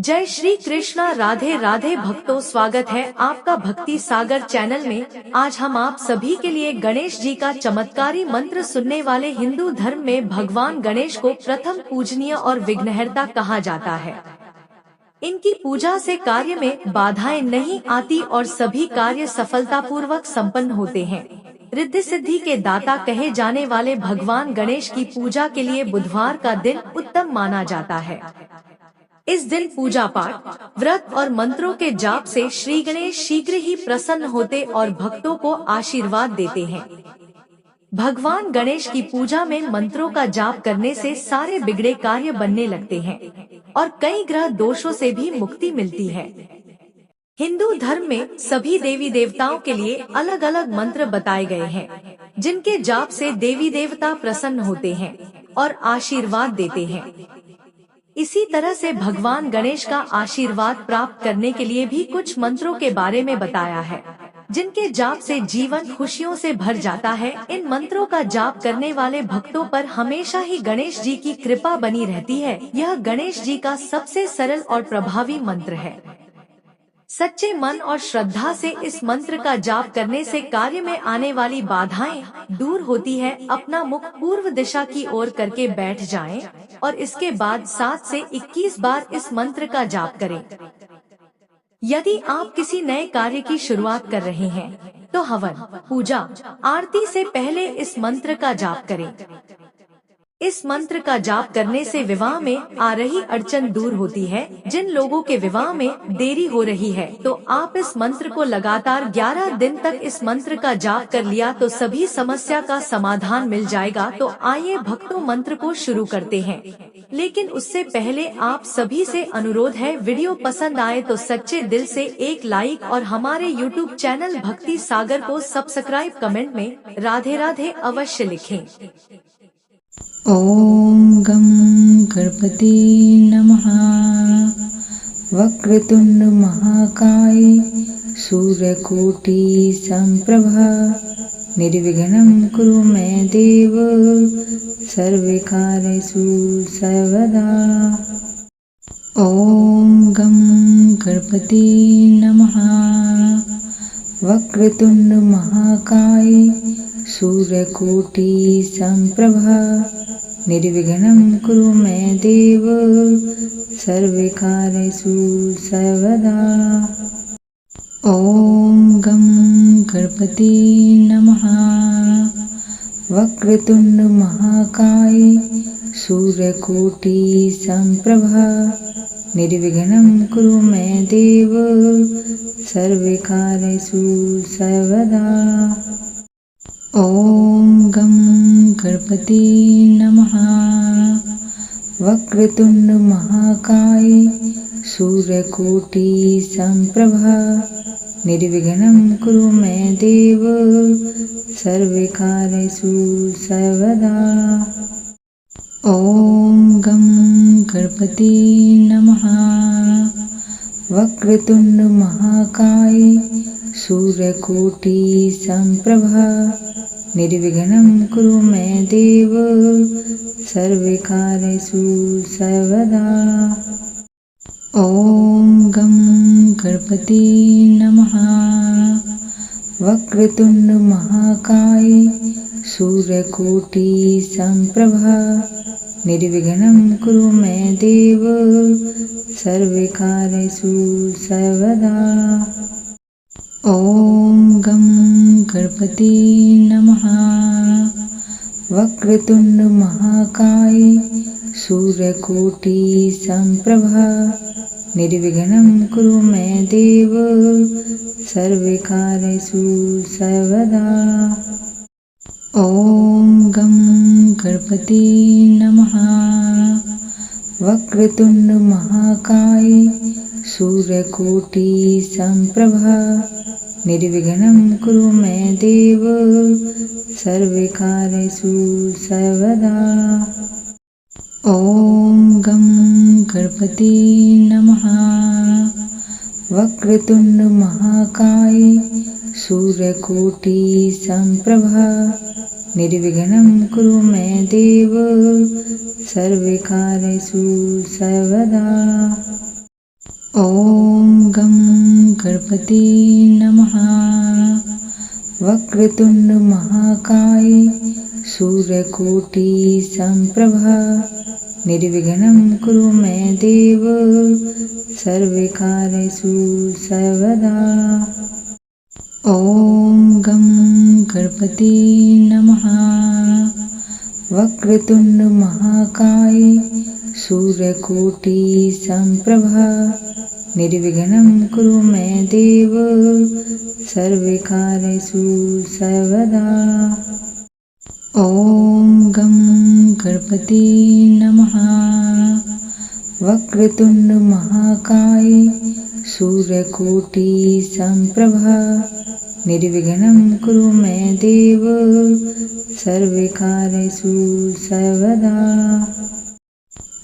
जय श्री कृष्णा। राधे राधे भक्तों, स्वागत है आपका भक्ति सागर चैनल में। आज हम आप सभी के लिए गणेश जी का चमत्कारी मंत्र सुनने वाले। हिंदू धर्म में भगवान गणेश को प्रथम पूजनीय और विघ्नहर्ता कहा जाता है। इनकी पूजा से कार्य में बाधाएं नहीं आती और सभी कार्य सफलतापूर्वक संपन्न होते हैं। रिद्धि सिद्धि के दाता कहे जाने वाले भगवान गणेश की पूजा के लिए बुधवार का दिन उत्तम माना जाता है। इस दिन पूजा पाठ, व्रत और मंत्रों के जाप से श्री गणेश शीघ्र ही प्रसन्न होते और भक्तों को आशीर्वाद देते हैं। भगवान गणेश की पूजा में मंत्रों का जाप करने से सारे बिगड़े कार्य बनने लगते हैं और कई ग्रह दोषों से भी मुक्ति मिलती है। हिंदू धर्म में सभी देवी देवताओं के लिए अलग अलग मंत्र बताए गए हैं, जिनके जाप से देवी देवता प्रसन्न होते हैं और आशीर्वाद देते हैं। इसी तरह से भगवान गणेश का आशीर्वाद प्राप्त करने के लिए भी कुछ मंत्रों के बारे में बताया है, जिनके जाप से जीवन खुशियों से भर जाता है। इन मंत्रों का जाप करने वाले भक्तों पर हमेशा ही गणेश जी की कृपा बनी रहती है। यह गणेश जी का सबसे सरल और प्रभावी मंत्र है। सच्चे मन और श्रद्धा से इस मंत्र का जाप करने से कार्य में आने वाली बाधाएं दूर होती है। अपना मुख पूर्व दिशा की ओर करके बैठ जाएं और इसके बाद 7 से 21 बार इस मंत्र का जाप करें। यदि आप किसी नए कार्य की शुरुआत कर रहे हैं तो हवन, पूजा, आरती से पहले इस मंत्र का जाप करें। इस मंत्र का जाप करने से विवाह में आ रही अड़चन दूर होती है। जिन लोगों के विवाह में देरी हो रही है तो आप इस मंत्र को लगातार 11 दिन तक इस मंत्र का जाप कर लिया तो सभी समस्या का समाधान मिल जाएगा। तो आइए भक्तों, मंत्र को शुरू करते हैं, लेकिन उससे पहले आप सभी से अनुरोध है, वीडियो पसंद आए तो सच्चे दिल से एक लाइक और हमारे YouTube चैनल भक्ति सागर को सब्सक्राइब, कमेंट में राधे राधे अवश्य लिखें। ॐ गं गणपति नमः। वक्रतुंड महाकाय सूर्यकोटि संप्रभा निर्विघ्नं कुरु मे देव सर्वकार्येषु सर्वदा। ॐ गं गणपति नमः। वक्रतुंड महाकाय सूर्यकोटि संप्रभा निर्विघ्नं कुरु मे देव सर्वकार्येषु सर्वदा। ॐ गं गणपति नमः। वक्रतुंड महाकाय सूर्यकोटि संप्रभा निर्विघ्नं कुरु मे देव सर्वकार्येषु सर्वदा। ॐ गं गणपति नमः। वक्रतुंड महाकाय सूर्यकोटि संप्रभा निर्विघ्नं कुरु मे देव सर्वकार्येषु सर्वदा। ॐ गं गणपति नमः। वक्रतुंड महाकाय सूर्यकोटि संप्रभा निर्विघ्नं कुरु मे देव सर्वकार्येषु सर्वदा। ॐ गं गणपति नमः। वक्रतुंड महाकाय सूर्यकोटि संप्रभा निर्विघ्नं कुरु मे देव सर्वकार्येषु सर्वदा। ॐ गं गणपति नमः। वक्रतुंड महाकाय सूर्यकोटि संप्रभा निर्विघ्नं कुरु मे देव सर्वकार्येषु सर्वदा। ॐ गं गणपति नमः। वक्रतुंड महाकाय सूर्यकोटि संप्रभा निर्विघ्नं कुरु मे देव सर्वकार्येषु सर्वदा। ॐ गं गणपति नमः। वक्रतुंड महाकाय सूर्यकोटि संप्रभा निर्विघ्नं कुरु मे देव सर्वकार्येषु सर्वदा। ॐ गं गणपते नमः। वक्रतुंड महाकाय सूर्यकोटि संप्रभा निर्विघ्नं कुरु मे देव सर्वकार्येषु सर्वदा। ॐ गं गणपते नमः। वक्रतुंड महाकाय सूर्यकोटि संप्रभा निर्विघ्नं कुरु मे देव सर्वकार्येषु सर्वदा। ॐ गं गणपते नमः। वक्रतुंड महाकाय सूर्यकोटि संप्रभा निर्विघ्नं कुरु मे देव सर्वकार्येषु सर्वदा।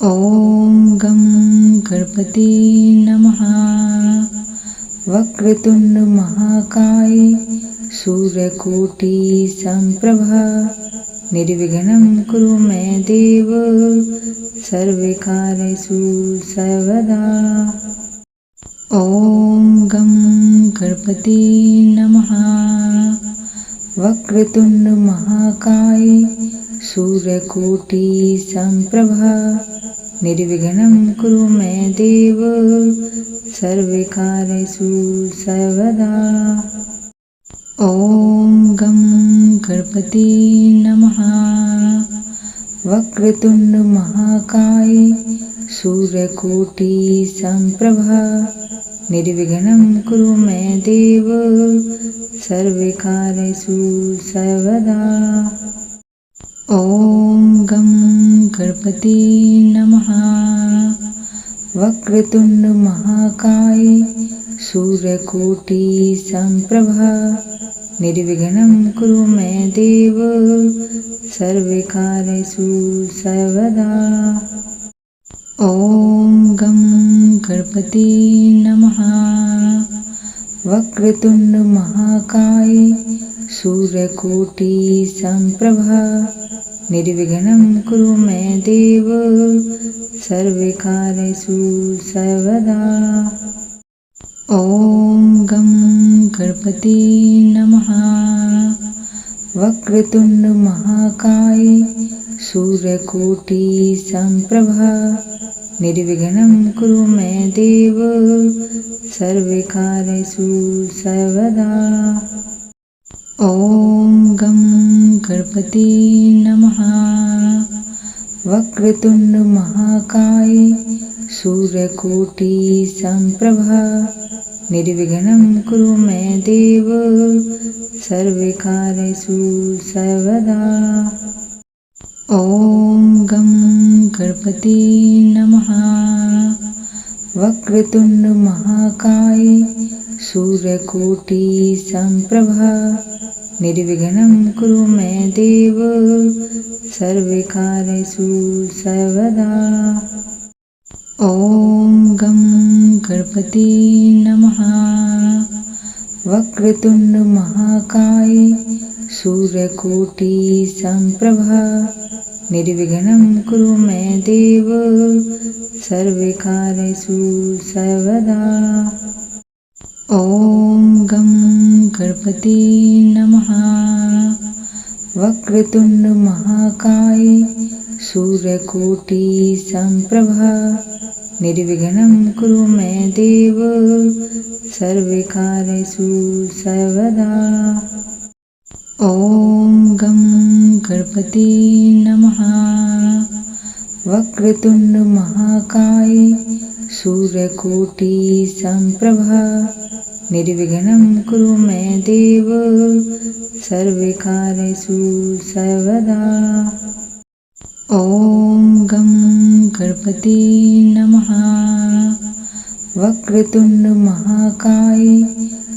ॐ गं गणपते नमः। वक्रतुंड महाकाय सूर्यकोटि संप्रभा निर्विघ्नं कुरु मे देव सर्वकार्येषु सर्वदा। ॐ गं गणपते नमः। वक्रतुंड महाकाय सूर्यकोटि संप्रभा निर्विघ्नं कुरु मे देव सर्वकार्येषु सर्वदा। ॐ गं गणपते नमः। वक्रतुंड महाकाय सूर्यकोटि संप्रभा निर्विघ्नं कुरु मे देव सर्वकार्येषु सर्वदा। ॐ गं गणपते नमः। वक्रतुंड महाकाय सूर्यकोटि संप्रभा निर्विघ्नं कुरु मे देव सर्वकार्येषु सर्वदा। ॐ गं गणपते नमः। वक्रतुंड महाकाय सूर्यकोटि संप्रभा निर्विघ्नं कुरु मे देव सर्वकार्येषु सर्वदा। ॐ गं गणपते नमः। वक्रतुंड महाकाय सूर्यकोटि संप्रभा निर्विघ्नं कुरु मे देव सर्वकार्येषु सर्वदा। ॐ गं गणपते नमः। वक्रतुंड महाकाय सूर्यकोटि संप्रभा निर्विघ्नं कुरु मे देव सर्वकार्येषु सर्वदा। ॐ गं गणपते नमः। वक्रतुंड महाकाय सूर्यकोटि संप्रभा निर्विघ्नं कुरु मे देव सर्वकार्येषु सर्वदा। ॐ गं गणपते नमः। वक्रतुंड महाकाय सूर्यकोटि संप्रभा निर्विघ्नं कुरु मे देव सर्वकार्येषु सर्वदा। ॐ गं गणपते नमः। वक्रतुंड महाकाय सूर्यकोटि संप्रभा निर्विघ्नं कुरु मे देव सर्वकार्येषु सर्वदा। ॐ गं गणपते नमः। वक्रतुंड महाकाय सूर्यकोटि संप्रभा निर्विघ्नं कुरु मे देव सर्वकार्येषु सर्वदा। ॐ गं गणपते नमः। वक्रतुंड महाकाय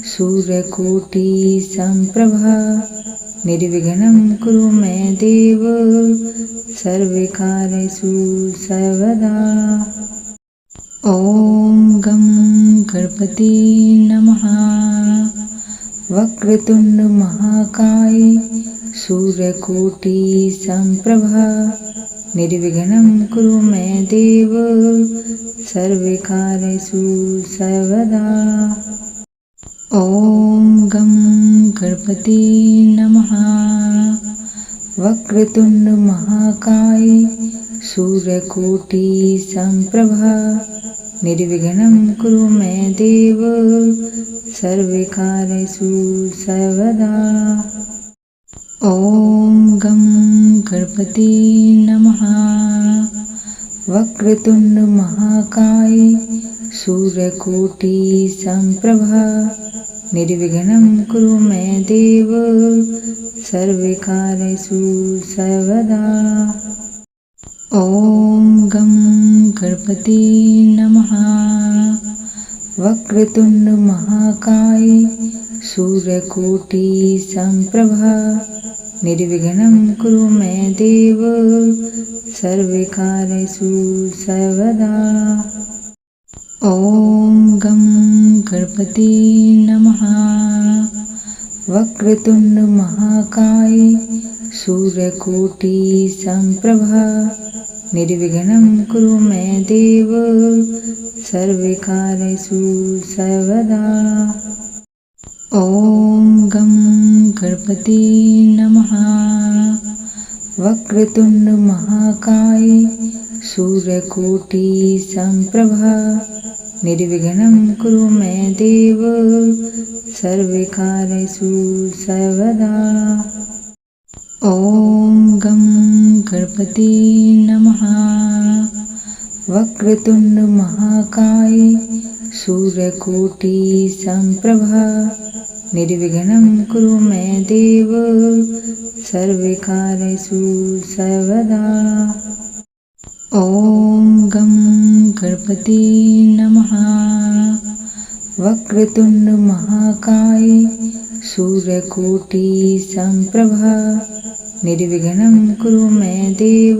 सूर्यकोटि संप्रभा निर्विघ्नं कुरु मे देव सर्वकार्येषु सर्वदा। ॐ गं गणपते नमः। वक्रतुंड महाकाय सूर्यकोटि संप्रभा निर्विघ्नं कुरु मे देव सर्वकार्येषु सर्वदा। ओम गं गणपति नमः। वक्रतुंड महाकाय सूर्यकोटि संप्रभा निर्विघ्नं कुरु मे देव सर्वकार्येषु सर्वदा। ओम गं गणपति नमः। वक्रतुंड महाकाय सूर्यकोटि संप्रभा निर्विघ्नं कुरु मे देव सर्वकार्येषु सर्वदा। ओम गं गणपति नमः। वक्रतुंड महाकाय सूर्यकोटि संप्रभा निर्विघ्नं कुरु मे देव सर्वकार्येषु सर्वदा। ओम गं गणपति नमः। वक्रतुंड महाकाय सूर्यकोटि संप्रभा निर्विघ्नं कुरु मे देव सर्वकार्येषु सर्वदा। ओम गं गणपति नमः। वक्रतुंड महाकाय सूर्यकोटि संप्रभा निर्विघ्नं कुरु मे देव सर्वकार्येषु सर्वदा। ओम गं गणपति नमः। वक्रतुंड महाकाय सूर्यकोटि संप्रभा निर्विघ्नं कुरु मे देव सर्वकार्येषु सर्वदा। ओम गं गणपति नमः। वक्रतुंड महाकाय सूर्यकोटि संप्रभा निर्विघ्नं कुरु मे देव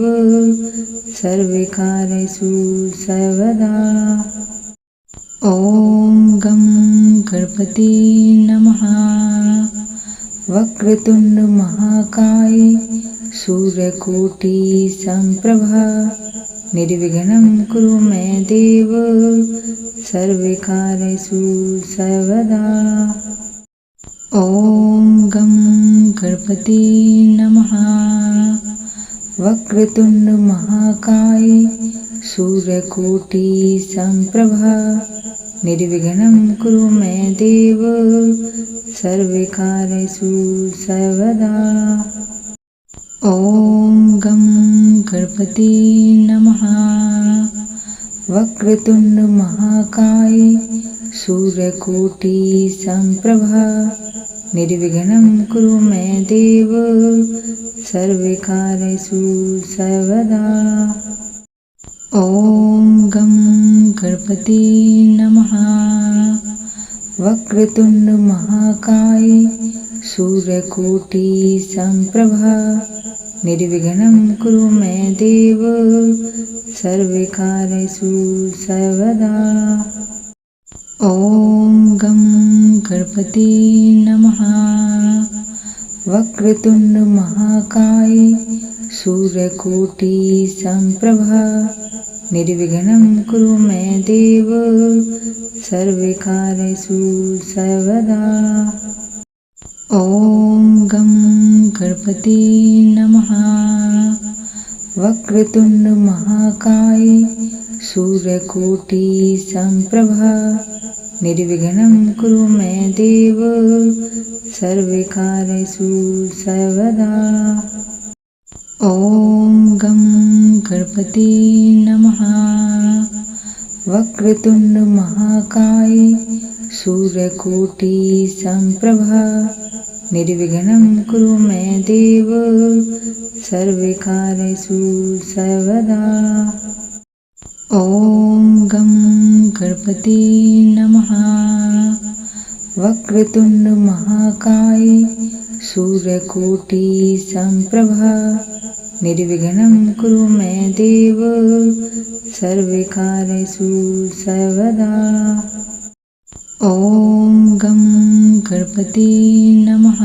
सर्वकार्येषु सर्वदा। ओम गं गणपति नमः। वक्रतुंड महाकाय सूर्यकोटि संप्रभा निर्विघ्नं कुरु मे देव सर्वकार्येषु सर्वदा। ओम गं गणपति नमः। वक्रतुंड महाकाय सूर्यकोटि संप्रभा निर्विघ्नं कुरु मे देव सर्वकार्येषु सर्वदा। ओम गं गणपति नमः। वक्रतुंड महाकाय सूर्यकोटि संप्रभा निर्विघ्नं कुरु मे देव सर्वकार्येषु सर्वदा। ओम गं गणपति नमः। वक्रतुंड महाकाय सूर्यकोटि संप्रभा निर्विघ्नं कुरु मे देव सर्वकार्येषु सर्वदा। ओम गं गणपति नमः। वक्रतुंड महाकाय सूर्यकोटि संप्रभा निर्विघ्नं कुरु मे देव सर्वकार्येषु सर्वदा। ओम गं गणपति नमः। वक्रतुंड महाकाय सूर्यकोटि संप्रभा निर्विघ्नं कुरु मे देव सर्वकार्येषु सर्वदा। ओम गं गणपति नमः। वक्रतुंड महाकाय सूर्यकोटि संप्रभा निर्विघ्नं कुरु मे देव सर्वकार्येषु सर्वदा। ओम गं गणपति नमः। वक्रतुंड महाकाय सूर्यकोटि संप्रभा निर्विघ्नं कुरु मे देव सर्वकार्येषु सर्वदा। ॐ गं गणपते नमः।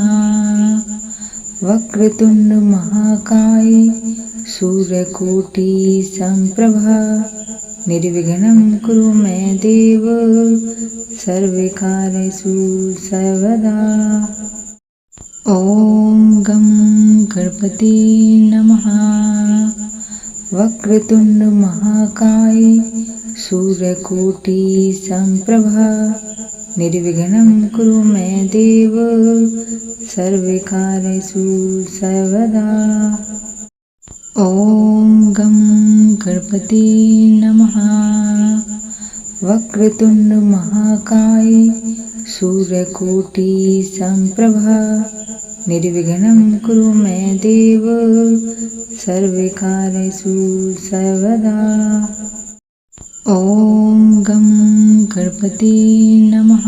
वक्रतुंड महाकाय सूर्यकोटि संप्रभा निर्विघ्नं कुरु मे देव सर्वकार्येषु सर्वदा। ॐ गं गणपते नमः। वक्रतुंड महाकाय सूर्यकोटि संप्रभा निर्विघ्नं कुरु मे देव सर्वकार्येषु सर्वदा। ॐ गं गणपते नमः। वक्रतुंड महाकाय सूर्यकोटि संप्रभा निर्विघ्नं कुरु मे देव सर्वकार्येषु सर्वदा। ॐ गं गणपते नमः।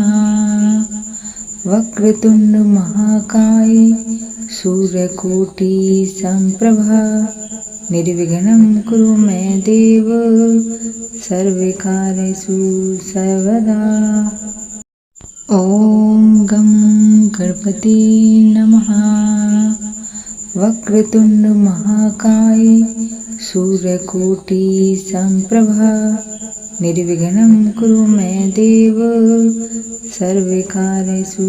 वक्रतुंड महाकाय सूर्यकोटि संप्रभा निर्विघ्नं कुरु मे देव सर्वकार्येषु सर्वदा। ॐ गं गणपते नमः। वक्रतुंड महाकाय सूर्यकोटि संप्रभा निर्विघ्नं कुरु मे देव सर्वकार्येषु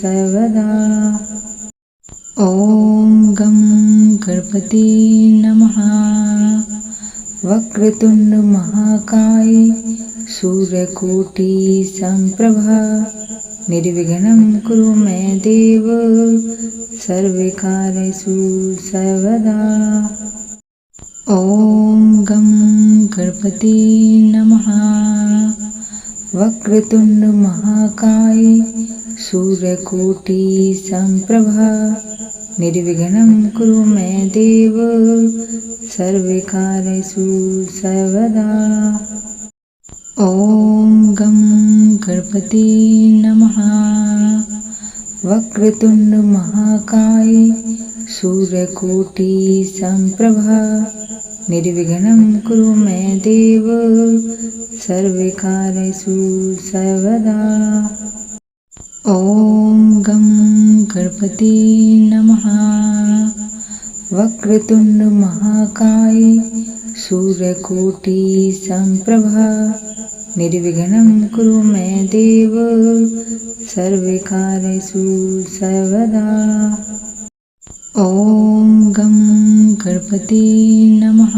सर्वदा। ॐ गं गणपते नमः। वक्रतुंड महाकाय सूर्यकोटि संप्रभा निर्विघ्नं कुरु मे देव सर्वकार्येषु सर्वदा। ॐ गं गणपते नमः। वक्रतुंड महाकाय सूर्यकोटि संप्रभा निर्विघ्नं कुरु मे देव सर्वकार्येषु सर्वदा। ॐ गं गणपते नमः। वक्रतुंड महाकाय सूर्यकोटि संप्रभा निर्विघ्नं कुरु मे देव सर्वकार्येषु सर्वदा। ॐ गं गणपते नमः। वक्रतुंड महाकाय सूर्यकोटि संप्रभा निर्विघ्नं कुरु मे देव सर्वकार्येषु सर्वदा। ॐ गं गणपते नमः।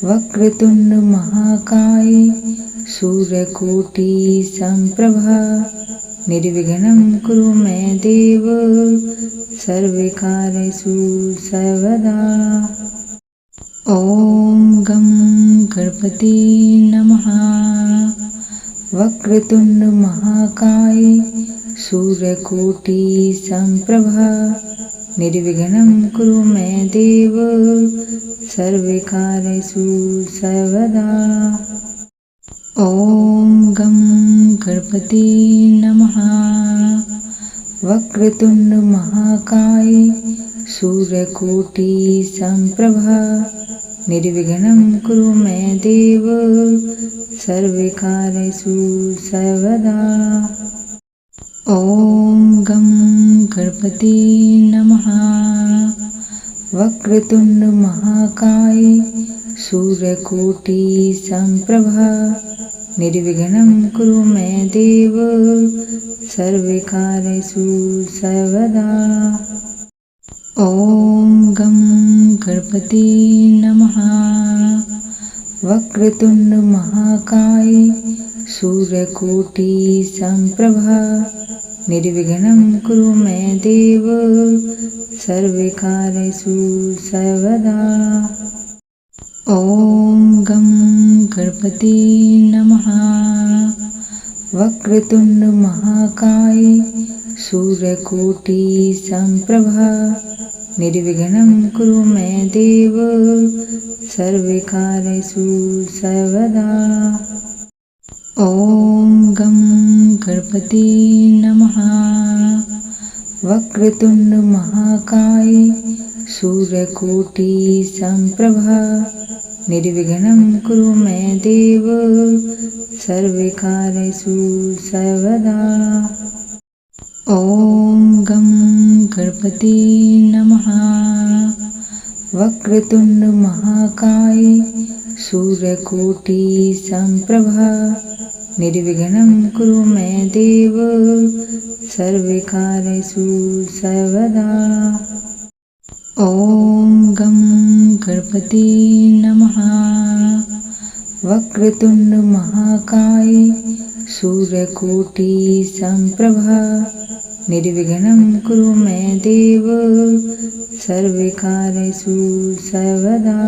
वक्रतुंड महाकाय सूर्यकोटि संप्रभा निर्विघ्नं कुरु मे देव सर्वकार्येषु सर्वदा। ॐ गं गणपते नमः। वक्रतुंड महाकाय सूर्यकोटि संप्रभा निर्विघ्नं कुरु मे देव सर्वकार्येषु सर्वदा। ॐ गं गणपते नमः। वक्रतुंड महाकाय सूर्यकोटि संप्रभा निर्विघ्नं कुरु मे देव सर्वकार्येषु सर्वदा। ॐ गं गणपते नमः। वक्रतुंड महाकाय सूर्यकोटि संप्रभा निर्विघ्नं कुरु मे देव सर्वकार्येषु सर्वदा। ॐ गं गणपते नमः। वक्रतुंड महाकाय सूर्यकोटि संप्रभा निर्विघ्नं कुरु मे देव सर्वकार्येषु सर्वदा। ॐ गं गणपते नमः। वक्रतुंड महाकाय सूर्यकोटि संप्रभा निर्विघ्नं कुरु मे देव सर्वकार्येषु सर्वदा। ॐ गं गणपते नमः। वक्रतुंड महाकाय सूर्यकोटि संप्रभा निर्विघ्नं कुरु मे देव सर्वकार्येषु सर्वदा। ओम गं गणपति नमः। वक्रतुंड महाकाय सूर्यकोटि संप्रभा निर्विघ्नं कुरु मे देव सर्वकार्येषु सर्वदा। ओम गं गणपति नमः। वक्रतुंड महाकाय सूर्यकोटि संप्रभा निर्विघ्नं कुरु मे देव सर्वकार्येषु सर्वदा।